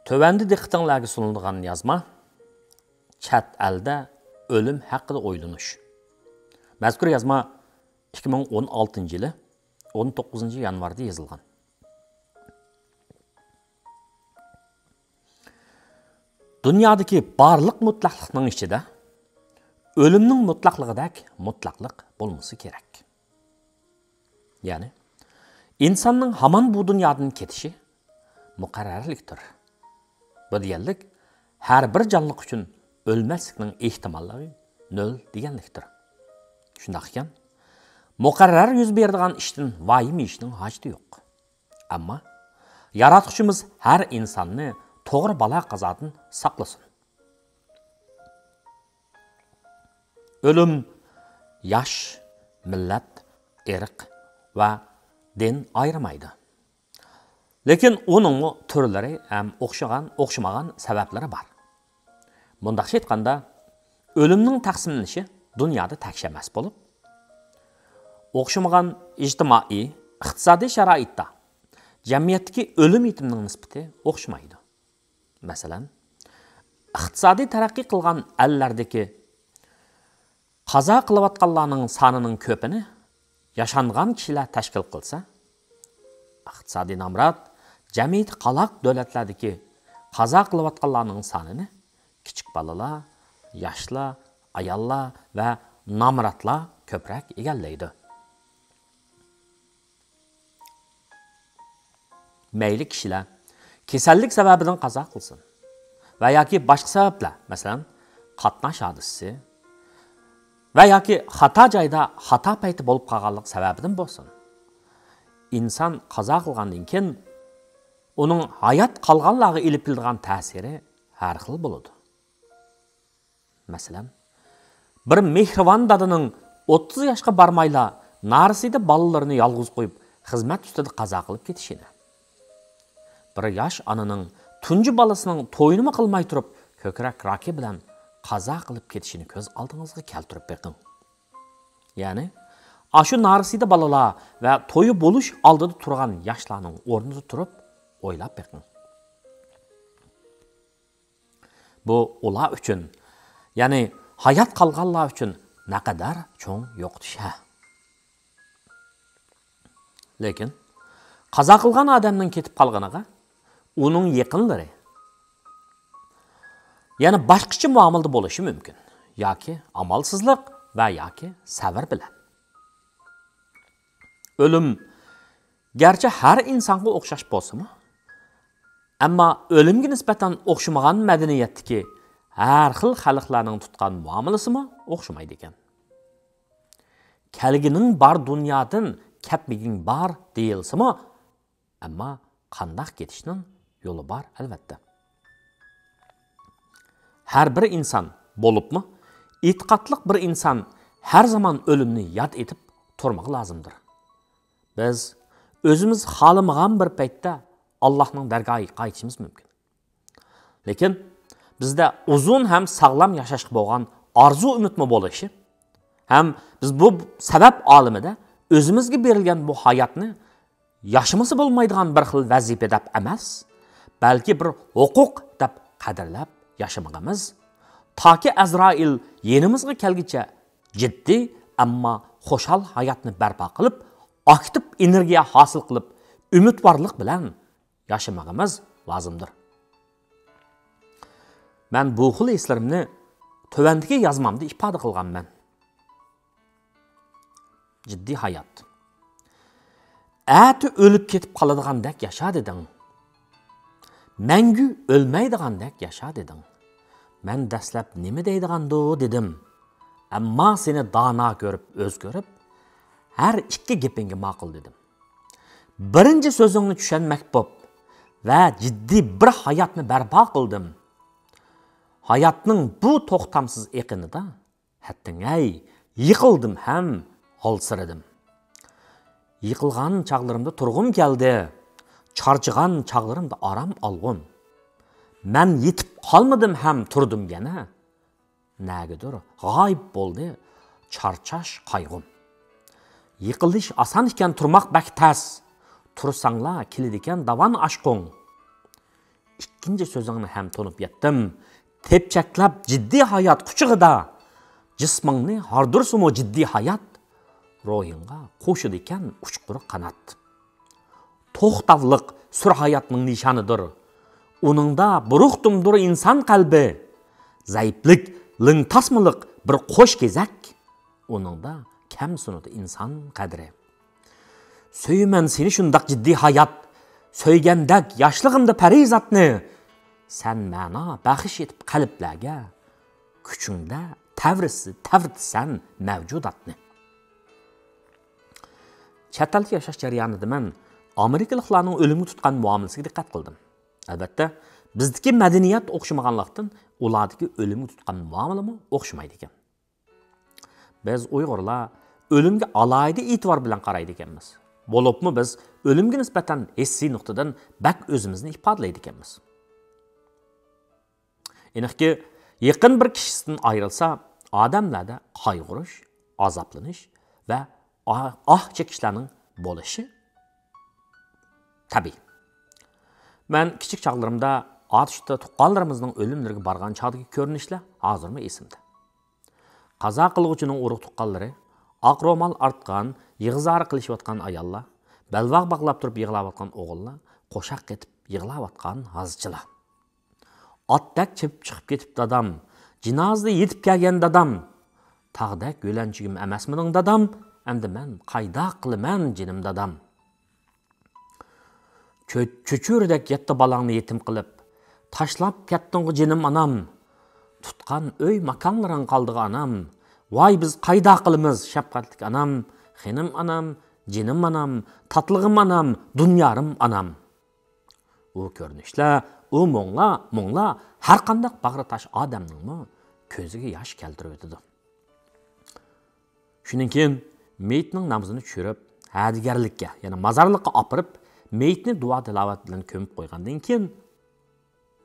Tövəndi diqqətinizə sunulduğan yazma Çət əldə ölüm haqqında oylanış. Məzkur yazma 2016 yılı 19 yanvarda yazılған. Dünyadaki barlıq mutlaqlıqның içində ölümнің mutlaqlığıdak mutlaqlıq bolması керек. Yani insanның hamon bu dunyodan ketishi muqarrarlikdir. Bu deganlik har bir jonliq uchun o'lmaslikning ehtimolligi 0 deganlikdir. Shunday ekan, muqarrar yuz beradigan ishdan vayim ishning hojati yo'q. Ammo yaratuvchimiz har insonni to'g'ri balo qazodan saqlasin. Ölüm yaş, millat, irq va din ayırmaydı. Lekin onun türleri hem o'xshamagan sabablari bor. Bundaqcha aytganda, ölümning taqsimlanishi dunyoda taksh emas bo'lib, o'xshamagan ijtimoiy, iqtisodiy sharoitda jamiyatdagi o'lim yetimning nisbati o'xshamaydi. Masalan, iqtisodiy taraqqiy qilgan ellardagi qazo qilayotganlarning sonining ko'pini yaşanğan kişiler təşkil qılsa, iqtisadi namrat, cəmiyyət qalaq dövlətlerdeki qaza qılıbatqanlarının sanını kiçik balalar, yaşlar, ayallar və namratlar köprək egəlləydi. Meyli kişilər kesellik səbəbindən qaza qılsın və ya ki başqa səbəblər, məsələn, qatnaş hadisi, və ya ki xata joyda xata payti bo'lib qolganlik sababidan bo'lsin. İnsan qazo qilgandan keyin uning hayot qolganlarga ilib kelgan ta'siri har xil bo'ladi. Masalan, bir mehribon dadaning 30 yoshga barmayla narisida bolalarini yolg'iz qo'yib xizmat ustida qazo qilib ketishini. Bir yosh onaning tunji bolasining to'yini qilmay turib ko'krak raki bilan qazo qilib ketishini ko'z oldingizga keltirib beqing. Ya'ni, ashu narisida balalar va to'yi bo'lish oldida turgan yoshlarning o'rnida turib o'ylab beqing. Bu ular uchun, ya'ni hayot qolganlar uchun naqadar cho'ng yo'qtish. Lekin qazo qilgan odamning ketib qolganiga uning yaqinlari yani başqacha muomalada bo'lishi mumkin, yoki amalsizlik va yoki sabr bilan. Ölüm garchi har insonga o'xshash bo'lsa-mu, ammo o'limga nisbatan o'xshamagan madaniyatdagi har xil xalqlarning tutgan muomalasi-mu o'xshamaydi ekan. Kelgining bar dunyodan ketmiging bar deyilsa-mu, ammo qandoq ketishning yo'li bor albatta. Her bir insan bo'libmi, e'tiqodli bir insan her zaman ölümni yad etib turmaq lazımdır. Biz özümüz xalamagan bir paytda Allah'ның dargohiga qaytishimiz mumkin. Lekin bizda uzun ham sog'lom yashashga bo'lgan arzu umidmi bo'lishi, ham biz bu sabab olimida o'zimizga berilgan bu hayotni yaşaması bo'lmaydigan bir xil vazifa deb emas, balki bir huquq deb qadrlab yaşamağımız, ta ki Azrail yenimizga kelgicha ciddi amma xo'shal hayotni barpo qilib, aktiv energiya hosil qilib, umidvorlik bilan yaşamağımız lozimdir. Men bu xil eslarimni tövandagi yozmamda ifoda qilganman. Ciddi hayot. Ati o'lib ketib qoladigandek yasha deding. Мәңгі өлмейдігандек yaşa dedin. Mən dəsləb nemi deydigando dedim. Amma seni dana görüp, öz görüp, her iki gepingi maqıl dedim. Birinci sözünü düşenmek bop ve ciddi bir hayatını berba qıldım. Hayatның bu toxtamsız eqini da, hattin ey, yıqıldım hem halsırıdım. Yıqılğan çağlarımda turğum geldi. Charchigan chaqlarimda aram alg'um. Men yetib qolmadim ham turdim yana. Nagidir g'oyib bo'ldi charchash qayg'um. Yiqilish oson ekan, turmoq bak tas. Tursanglar keladi ekan davan ashqong. ikkinchi so'zingni ham to'nib yetdim. Tepchaklab jiddiy hayot quchig'ida, jismingni hardursumu jiddiy hayot, ro'yinga qo'shidi ekan uchqur qanot. To'xtavliq surhayotning nishonidir. Uningda buruqtumdir inson qalbi. Zaiflik, lingtasmiliq bir qo'sh kezak. Uningda kam sunudi inson qadri. Söyman seni shundaq jiddiy hayot. Söygandak yoshlig'imda parizatni. Sen ma'no baxsh etib qalblarga. Kuchingda tavritisan mavjudatni. Chet elda yashash jarayonida men Amerikaliklarning o'limga tutgan muomalasiga diqqat qildim. Albatta, bizdagi madaniyat o'xshamaganlikdan ulardagi o'limga tutgan muomalami o'xshamaydi ekan. Biz Uyg'urlar o'limga alayda e'tibor bilan qaraydi ekanmiz. Bo'libmi biz o'limga nisbatan hissiy nuqtadan bak o'zimizni ifodalaydi ekanmiz. Aniqki, yaqin bir kishisidan ayrilsa, odamlarda qayg'urish, azoblanish va chekishlarning bo'lishi tabiiy. Men kichik chaqlarimda atishda tuqqanlarimizning o'limlariga borgan chaqdagi ko'rinishlar hozirmi esimda. Qazo qiluvchining urug' tuqqanlari, oq ro'mol artgan, yig'izari qilishayotgan ayollar, balvoq bog'lab turib yig'layotgan o'g'illar, qo'shaq ketib yig'layotgan hozchilar. Otdak chip chiqib ketib dadam, jinozada yetib kelgan dadam, tag'dak yo'lanchigim emasmining dadam, endi men qayda qilaman jinim dadam. Cho'churdek yetti balangni yetim qilib, tashlab ketding jinim anam. Tutgan öy makonlaring qoldi anam. Voy biz qayda qilamiz shafqatlik anam, xenim anam, jinim anam, tatlig'im anam, dunyorim anam. U ko'rinishlar, u mo'ngla har qanday bag'ri tash odamningmi ko'ziga yosh keltirib o'tadi. Shundan keyin meyitning namozini tushirib, hadigarlikka, ya'ni mazarlikqa opirib, meyitni duo tilovat bilan ko'mib qo'ygandan keyin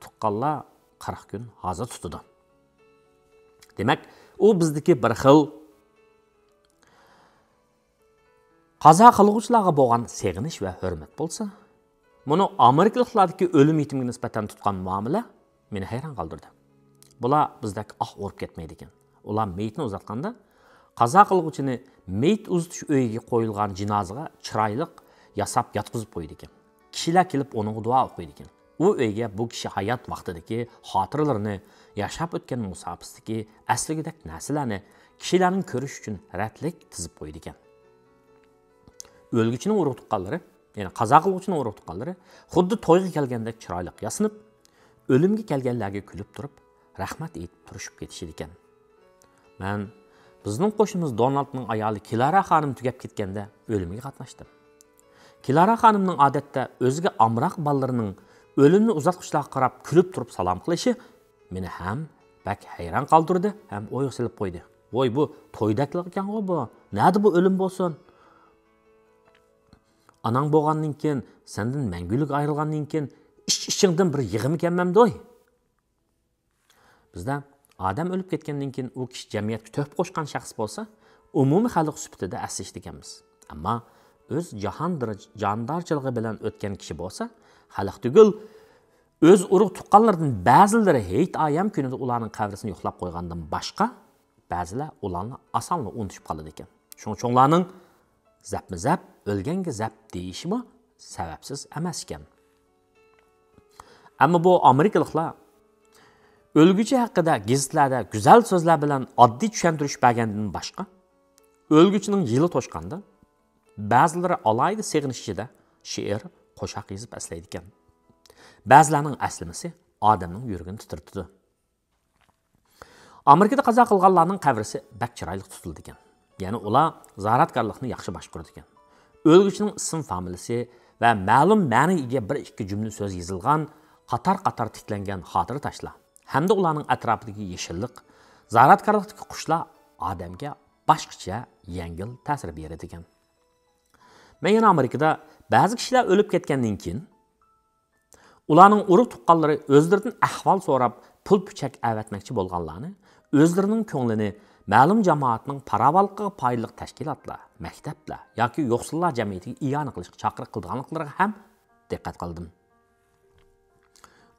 tuqqanlar 40 kun hozir tutadi. Demak, u bizdagi bir xil qazo qiluvchilarga bo'lgan seg'inish va hurmat bo'lsa, buni Amerikaliklardagi o'lim yetimga nisbatan tutgan muomala meni hayron qoldirdi. Bular bizdagi urib ketmaydi ekan. Ular meyitni uzatganda qazo qiluvchini meyit uzatish uyiga qo'yilgan jinozaga chiroyliq yasab yotqizib qo'ydi ekan. Kishilar kelib uning duo o'qiydi ekan. U uyga bu kishi hayot vaqtidagi xotiralarini, yashab o'tgan musofirlikdagi asligidek narsalarni kishilarning ko'rish uchun ratlik tizib qo'ydi ekan. O'lguchining urug' tuqqanlari, ya'ni qazo qiluvchining urug' tuqqanlari xuddi to'yga kelgandek chiroyli yasinib, o'limga kelganlarga kulib turib, rahmat aytib turishib ketishdi ekan. Men bizning qo'shnimiz Donaldning ayoli Kilara xonim tugab ketganda o'limiga qatnashdim. Kilara xonimning odatda o'ziga amroq ballarining o'limni uzatqishlarga qarab kulib turib salom qilishi meni ham bak hayron qoldirdi, ham o'yga silib qo'ydi. Voy bu to'ydaklik ekan-ku bu. Nadi bu o'lim bo'lsin? Anang bo'lgandan keyin, sendan mangulik ayrilgandan keyin ichingdan bir yig'im kelmamdi-oy. Bizda odam o'lib ketgandan keyin u kishi jamiyatga to'p qo'shgan shaxs bo'lsa, umumiy xalq sifatida aslish deganmiz. Ammo o'z jondorchiligi bilan o'tgan kishi bo'lsa, xalq tugul o'z urug' tuqqanlardan ba'zilari hech ayam kunida ularning qabrisini yo'qlab qo'ygandan boshqa, ba'zilar ularni osonla unutib qoladi ekan. Shuninglarning zapmi-zap, o'lganga zap deyishimi sababsiz emas ekan. Ammo bu Amerikaliklar o'lguchi haqida gazetlarda go'zal so'zlar bilan oddiy tushuntirish bergandan boshqa, o'lguchining yili to'shqanda ba'zilari alayda seg'inishida she'r, qo'shiq yozib aslaydi ekan. Ba'zilarining aslimasi odamning yuragini titirtdi. Amerikada qazo qilganlarning qabrisi bak chiroyli tutildi ekan. Ya'ni ular ziyoratkorlikni yaxshi boshqardi ekan. O'lguchining ism familiyasi va ma'lum ma'niga bir ikki jumla so'z yozilgan, qator-qator tiklangan xotira tashlar hamda ularning atrofidagi yeshillik, ziyoratkorlikdagi qushlar odamga boshqacha yengil ta'sir beradi ekan. Men yana Amerikada ba'zi kishilar o'lib ketgandan keyin ularning urug' tuqqanlari o'zlaridan ahvol so'rab, pul puchak avatmoqchi bo'lganlarni, o'zlarining ko'nglini ma'lum jamoatning paravalqiga payliq tashkilotlar, maktablar yoki yo'qsullar jamiyatiga iyona qilishga chaqiriq qilganliklariga ham diqqat qildim.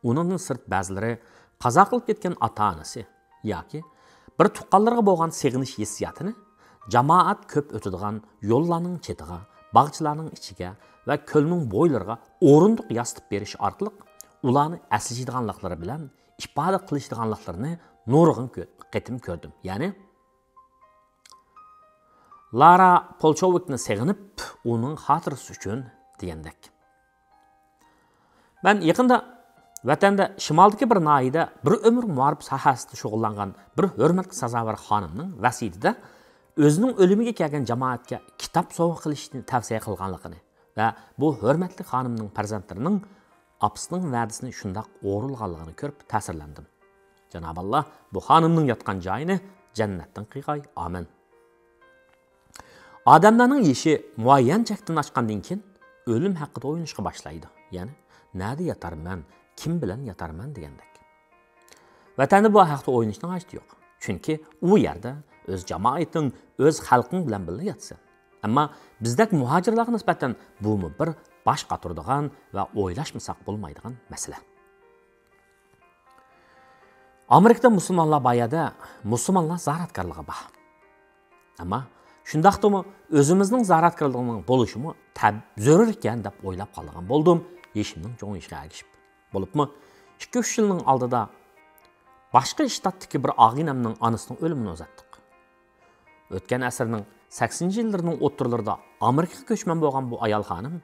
Onundan sırt ba'zilari qazo qilib ketgan ota-onasi yoki bir tuqqanlarga bo'lgan seg'inish hissiyatini jamoat ko'p o'tadigan yo'llarning chetiga, bog'chalarning ichiga va ko'lning bo'ylariga o'rindiq yasitib berish orqali ularni aslijdiganliklari bilan ifoda qilishdiganliklarini nurg'un qitim ko'rdim. Ya'ni Lara Polchovikni seg'inib, uning xotirasi uchun degandek. Ben yaqinda vatanda shimoldagi bir noyida bir umr muarib sohasida shug'ullangan bir hurmatli sazovor xonimning vasiyatida o'zining o'limiga kelgan jamoatga kitob sovg'a qilishni tavsiya qilganligini va bu hurmatli xonimning farzandlarining opasining va'dasini shundoq o'rilganligini ko'rib ta'sirlandim. Janob Alloh bu xonimning yotgan joyini jannatdan qilg'ay. Amin. Odamlarning yeshi muayyan chekdan oshgandan keyin o'lim haqida o'ylashga boshlaydi. Ya'ni nerede yatarman, kim bilan yatarman degandek. Vatanda bu haqda o'ylashning hojati yo'q. Chunki u yerda o'z jamoating, o'z xalqing bilan birga yatsan. Ammo bizdak muhojirlarga nisbatan bu bir bosh qotiradigan va o'ylashmasak bo'lmaydigan masala. Amerikada musulmonlar bayada musulmonlar zaratkorligi bor. Ammo shundaqdimi o'zimizning zaratkorligimiz bo'lishimi zarur ekan deb o'ylab qolgan bo'ldim. Yeşimning çoğun işe erişip. Bolupmu 2-3 yılının aldıda başka ştatdaki bir ağinamның anısının ölümünü uzattık. Ötken əsrinin 80-ci yıllarının oturlarında Amerika köçmen bolğan bu ayal xanım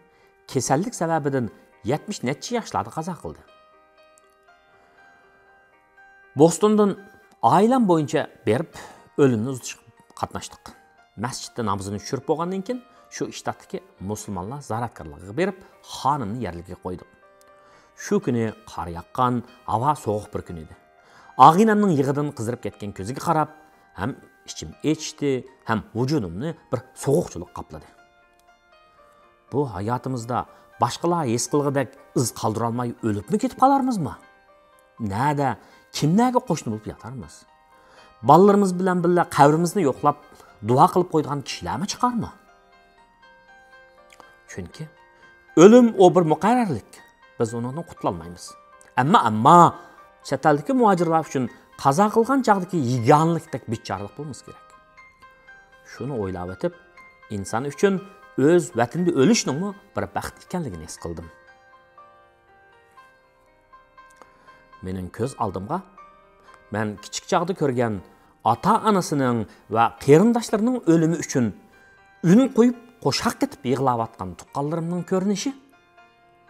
kesellik sebebiden 70 neçə yaşlarda qaza qıldı. Boston'dan ailem boyunca berip ölümünü uzatışıp qatnaşdıq. Məsciddə namazını düşürüp bolğandan keyin şu ştatdaki musulmonlar zaratkorlarga berib xonimni yerligiga qo'ydik. Shu kuni qor yaqqan, havo sovuq bir kun edi. Og'inamning yig'idan qizirib ketgan ko'ziga qarab, ham ichim echdi, ham vujudimni bir sovuqchilik qopladi. Bu hayotimizda boshqalar his qilg'idek iz qoldira olmay o'libmi ketib qolarmizmi? Nada, kimlarga qo'shni bo'lib yotarmiz? Bolalarimiz bilan birga qabrimizni yo'qlab duo qilib qo'ygan kishilarmi chiqarmi? Chunki o'lim o bir muqarrarlik. Biz undan qutulolmaymiz. Ammo chet eldagi muhojirlar uchun qazo qilgan chaqdagi yeganlikdek bichorlik bo'lmasa kerak. Shuni o'ylab o'tib, inson uchun o'z vatanida o'lishning bir baxt ekanligini his qildim. Mening ko'z oldimga men kichik chaqda ko'rgan ota-onasining va qarindoshlarining o'limi uchun un qo'yib qo'shaq etib yig'layotgan tuqqanlarimning ko'rinishi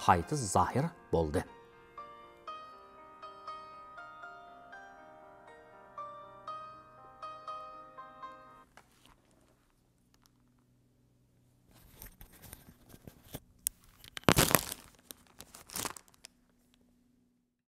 qayta zohir bo'ldi.